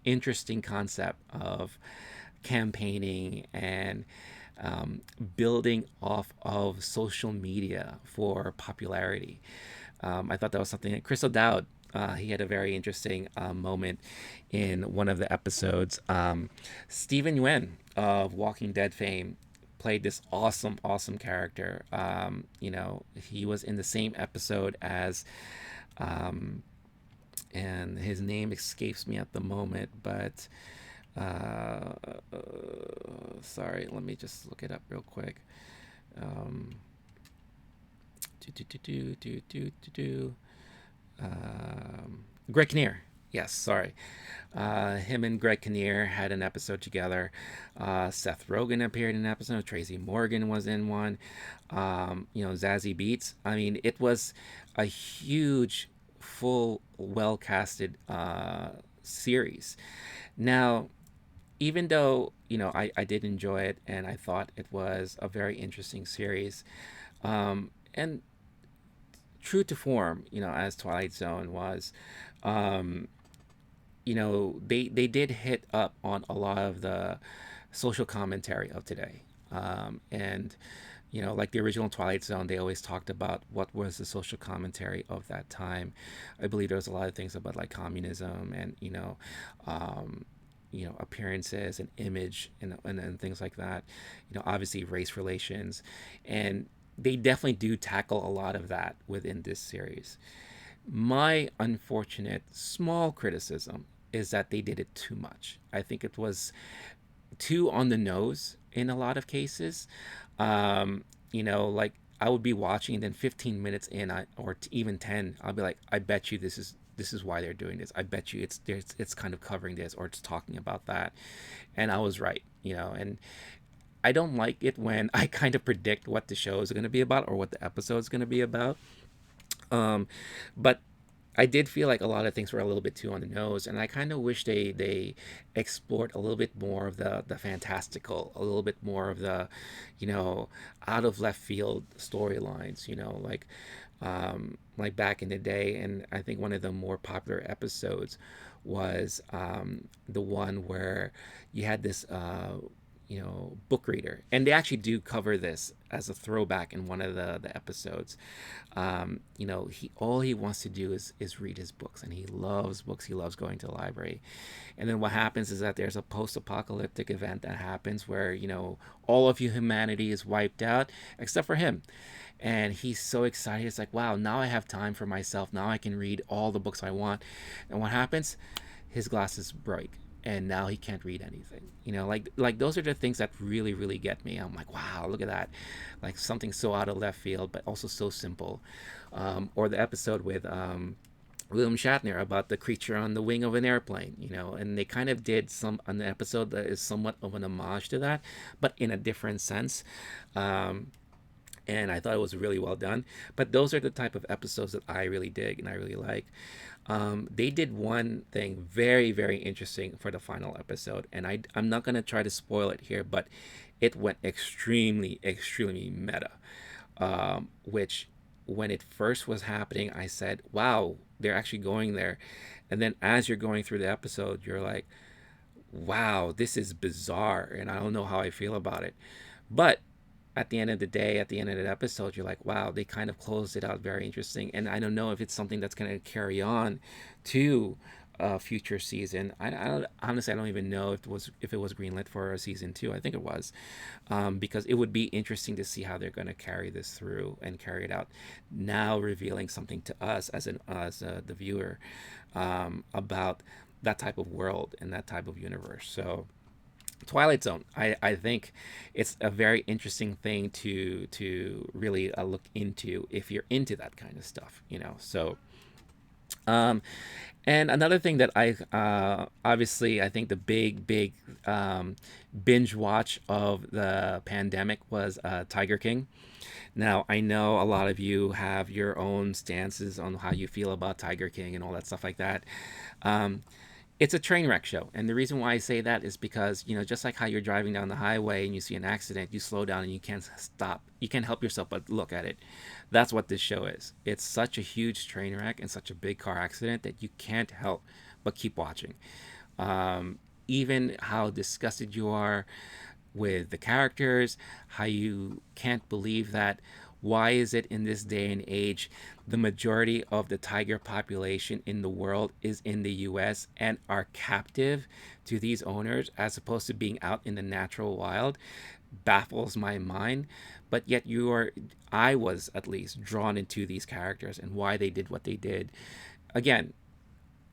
interesting concept of campaigning and building off of social media for popularity. I thought that was something that Chris O'Dowd, he had a very interesting moment in one of the episodes. Stephen Yuen of Walking Dead fame played this awesome, awesome character. He was in the same episode as, and his name escapes me at the moment, but uh, uh, sorry, let me just look it up real quick. Um, do, do, do, do, do, do, do, do. Greg Kinnear. Yes, sorry. Him and Greg Kinnear had an episode together. Seth Rogen appeared in an episode. Tracy Morgan was in one. Zazie Beetz. I mean, it was a huge, full, well casted series. Now, even though I did enjoy it and I thought it was a very interesting series, and true to form, as Twilight Zone was, um, they did hit up on a lot of the social commentary of today. And like the original Twilight Zone, they always talked about what was the social commentary of that time. I believe there was a lot of things about like communism and appearances and image and things like that. Obviously race relations, and they definitely do tackle a lot of that within this series. My unfortunate small criticism is that they did it too much. I think it was too on the nose in a lot of cases. Like I would be watching and then 15 minutes in, or even 10, I'll be like, I bet you this is why they're doing this. I bet you it's kind of covering this or it's talking about that, and I was right. And I don't like it when I kind of predict what the show is going to be about or what the episode is going to be about. Um, but I did feel like a lot of things were a little bit too on the nose, and I kind of wish they explored a little bit more of the fantastical, a little bit more of the, you know, out of left field storylines. Like back in the day, and I think one of the more popular episodes was the one where you had this book reader, and they actually do cover this as a throwback in one of the episodes. He all he wants to do is read his books, and he loves books. He loves going to the library. And then what happens is that there's a post-apocalyptic event that happens where all of humanity is wiped out except for him, and he's so excited. It's like, wow, now I have time for myself. Now I can read all the books I want. And what happens? His glasses break, and now he can't read anything. Like those are the things that really really get me. I'm like, wow, look at that, like something so out of left field but also so simple. Or the episode with William Shatner about the creature on the wing of an airplane, and they kind of did some an episode that is somewhat of an homage to that, but in a different sense. And I thought it was really well done. But those are the type of episodes that I really dig and I really like. They did one thing very, very interesting for the final episode, and I'm not going to try to spoil it here, but it went extremely, extremely meta. Which, when it first was happening, I said, wow, they're actually going there. And then as you're going through the episode, you're like, wow, this is bizarre, and I don't know how I feel about it. But at the end of the day, at the end of the episode, you're like, wow, they kind of closed it out very interesting. And I don't know if it's something that's going to carry on to a future season. Honestly, I don't even know if it was greenlit for a season two. I think it was, because it would be interesting to see how they're going to carry this through and carry it out. Now revealing something to us the viewer, about that type of world and that type of universe. So Twilight Zone. I think it's a very interesting thing to really look into if you're into that kind of stuff. So, um, and another thing that I obviously I think the big binge watch of the pandemic was Tiger King. Now, I know a lot of you have your own stances on how you feel about Tiger King and all that stuff like that. Um, it's a train wreck show, and the reason why I say that is because just like how you're driving down the highway and you see an accident, you slow down and you can't stop, you can't help yourself but look at it. That's what this show is. It's such a huge train wreck and such a big car accident that you can't help but keep watching. Even how disgusted you are with the characters, how you can't believe that. Why is it in this day and age the majority of the tiger population in the world is in the US and are captive to these owners as opposed to being out in the natural wild? Baffles my mind. But yet I was at least drawn into these characters and why they did what they did. Again,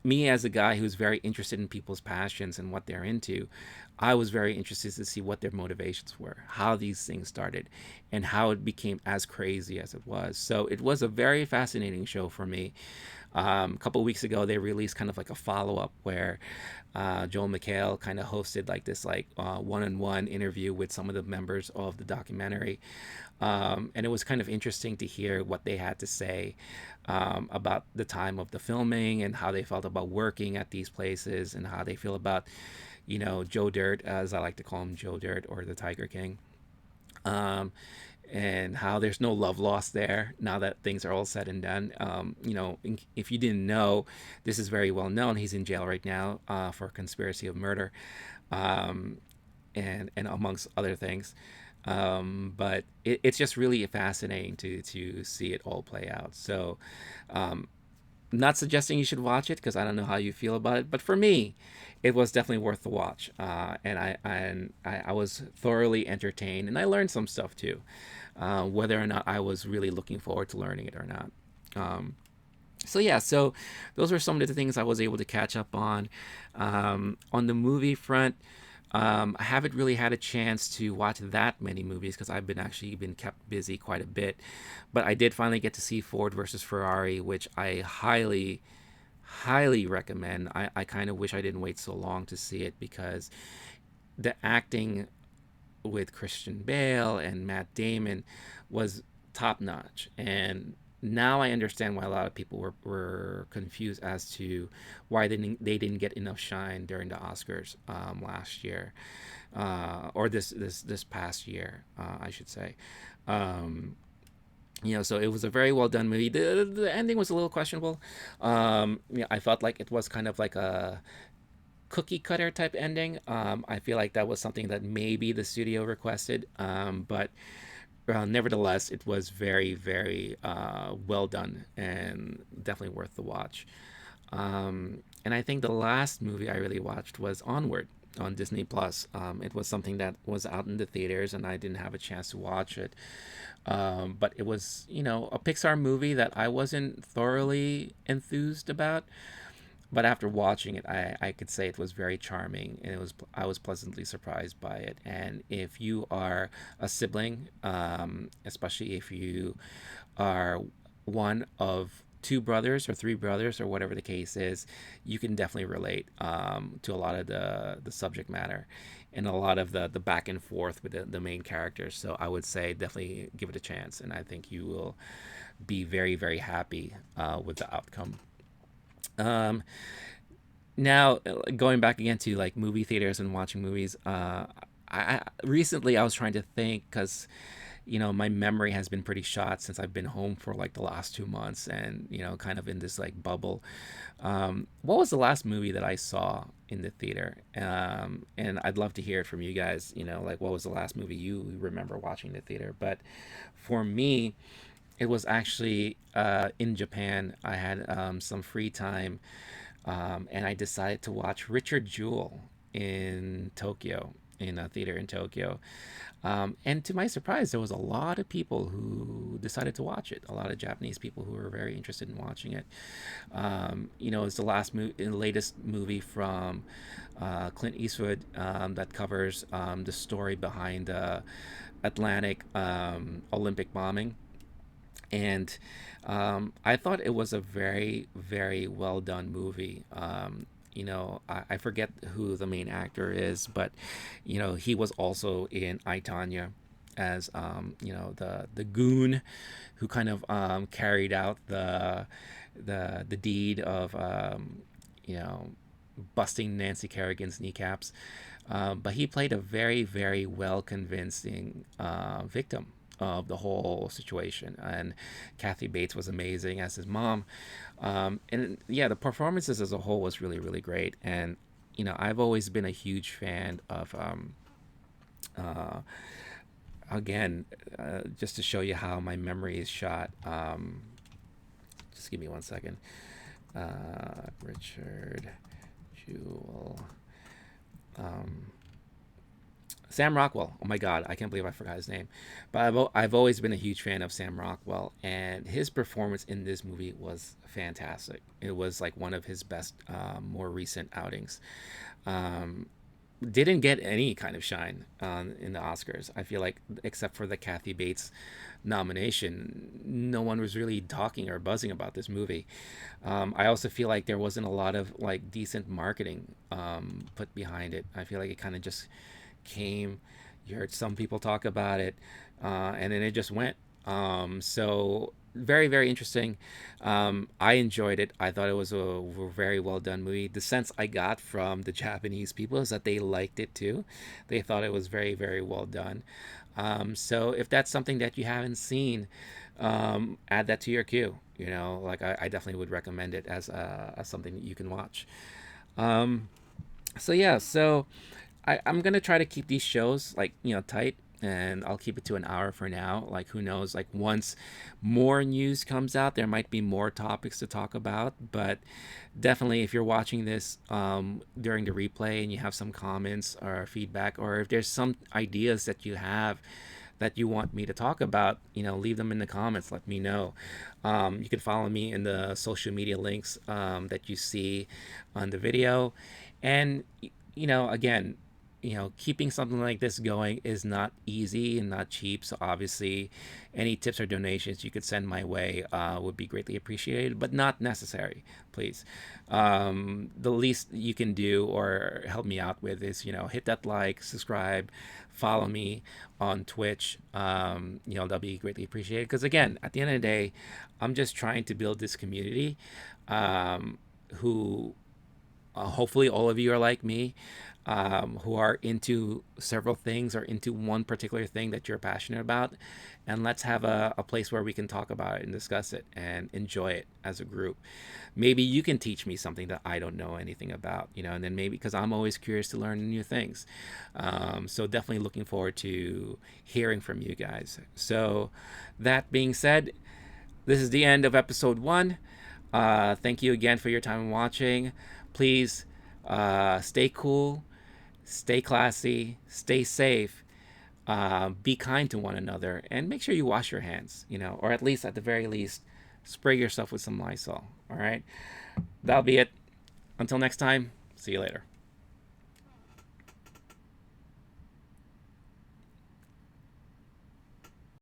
me as a guy who's very interested in people's passions and what they're into, I was very interested to see what their motivations were, how these things started, and how it became as crazy as it was. So it was a very fascinating show for me. A couple of weeks ago, they released kind of like a follow up where Joel McHale kind of hosted like this like one-on-one interview with some of the members of the documentary, and it was kind of interesting to hear what they had to say about the time of the filming and how they felt about working at these places and how they feel about, Joe Dirt, as I like to call him, Joe Dirt or the Tiger King. Um, and how there's no love lost there now that things are all said and done. If you didn't know, this is very well known. He's in jail right now for conspiracy of murder, um, and amongst other things. But it's just really fascinating to see it all play out. So, um, not suggesting you should watch it because I don't know how you feel about it, but for me, it was definitely worth the watch. And I was thoroughly entertained, and I learned some stuff too, whether or not I was really looking forward to learning it or not. Um, so yeah, so those were some of the things I was able to catch up on. On the movie front, I haven't really had a chance to watch that many movies because I've been kept busy quite a bit. But I did finally get to see Ford versus Ferrari, which I highly recommend. I kind of wish I didn't wait so long to see it because the acting with Christian Bale and Matt Damon was top notch. And now I understand why a lot of people were confused as to why they didn't get enough shine during the Oscars last year, or this past year, I should say. Um, so it was a very well done movie. The ending was a little questionable. I felt like it was kind of like a cookie cutter type ending. I feel like that was something that maybe the studio requested, but nevertheless, it was very, very well done and definitely worth the watch. And I think the last movie I really watched was Onward on Disney Plus. It was something that was out in the theaters, and I didn't have a chance to watch it. But it was, a Pixar movie that I wasn't thoroughly enthused about. But after watching it, I could say it was very charming, and I was pleasantly surprised by it. And if you are a sibling, especially if you are one of two brothers or three brothers or whatever the case is, you can definitely relate to a lot of the subject matter and a lot of the back and forth with the main characters. So I would say definitely give it a chance, and I think you will be very, very happy with the outcome. Um, Now, going back again to like movie theaters and watching movies, recently I was trying to think because my memory has been pretty shot since I've been home for like the last 2 months, and kind of in this like bubble. What was the last movie that I saw in the theater? And I'd love to hear it from you guys. Like what was the last movie you remember watching in the theater? But for me, it was actually in Japan. I had some free time, and I decided to watch Richard Jewell in Tokyo, in a theater in Tokyo. And to my surprise, there was a lot of people who decided to watch it. A lot of Japanese people who were very interested in watching it. It's the latest movie from Clint Eastwood that covers the story behind the Atlantic Olympic bombing, and I thought it was a very, very well done movie. I forget who the main actor is, but he was also in I, Tanya as the goon who kind of carried out the deed of you know busting Nancy Kerrigan's kneecaps. But he played a very, very well convincing victim of the whole situation. And Kathy Bates was amazing as his mom. And yeah, the performances as a whole was really, really great. And, I've always been a huge fan of, uh, again, just to show you how my memory is shot. Just give me 1 second. Richard Jewell. Um, Sam Rockwell. Oh my God, I can't believe I forgot his name. But I've always been a huge fan of Sam Rockwell, and his performance in this movie was fantastic. It was like one of his best, more recent outings. Um, didn't get any kind of shine in the Oscars. I feel like, except for the Kathy Bates nomination, no one was really talking or buzzing about this movie. I also feel like there wasn't a lot of like decent marketing put behind it. I feel like it kind of just came. You heard some people talk about it, and then it just went. So very, very interesting. I enjoyed it. I thought it was a very well done movie. The sense I got from the Japanese people is that they liked it too. They thought it was very, very well done. So if that's something that you haven't seen, add that to your queue. You know, like I definitely would recommend it as something that you can watch. Um, so yeah, so I'm gonna try to keep these shows like tight, and I'll keep it to an hour for now. Like who knows? Like once more news comes out, there might be more topics to talk about. But definitely, if you're watching this during the replay and you have some comments or feedback, or if there's some ideas that you have that you want me to talk about, leave them in the comments. Let me know. You can follow me in the social media links that you see on the video. And, again, keeping something like this going is not easy and not cheap. So obviously, any tips or donations you could send my way would be greatly appreciated, but not necessary, please. The least you can do or help me out with is, hit that like, subscribe, follow me on Twitch. That'll be greatly appreciated. Because again, at the end of the day, I'm just trying to build this community who hopefully all of you are like me, who are into several things or into one particular thing that you're passionate about. And let's have a place where we can talk about it and discuss it and enjoy it as a group. Maybe you can teach me something that I don't know anything about, and then maybe because I'm always curious to learn new things. So definitely looking forward to hearing from you guys. So that being said, this is the end of episode 1. Thank you again for your time watching. Please stay cool, stay classy, stay safe, be kind to one another, and make sure you wash your hands, or at least, at the very least, spray yourself with some Lysol. All right? That'll be it. Until next time, see you later.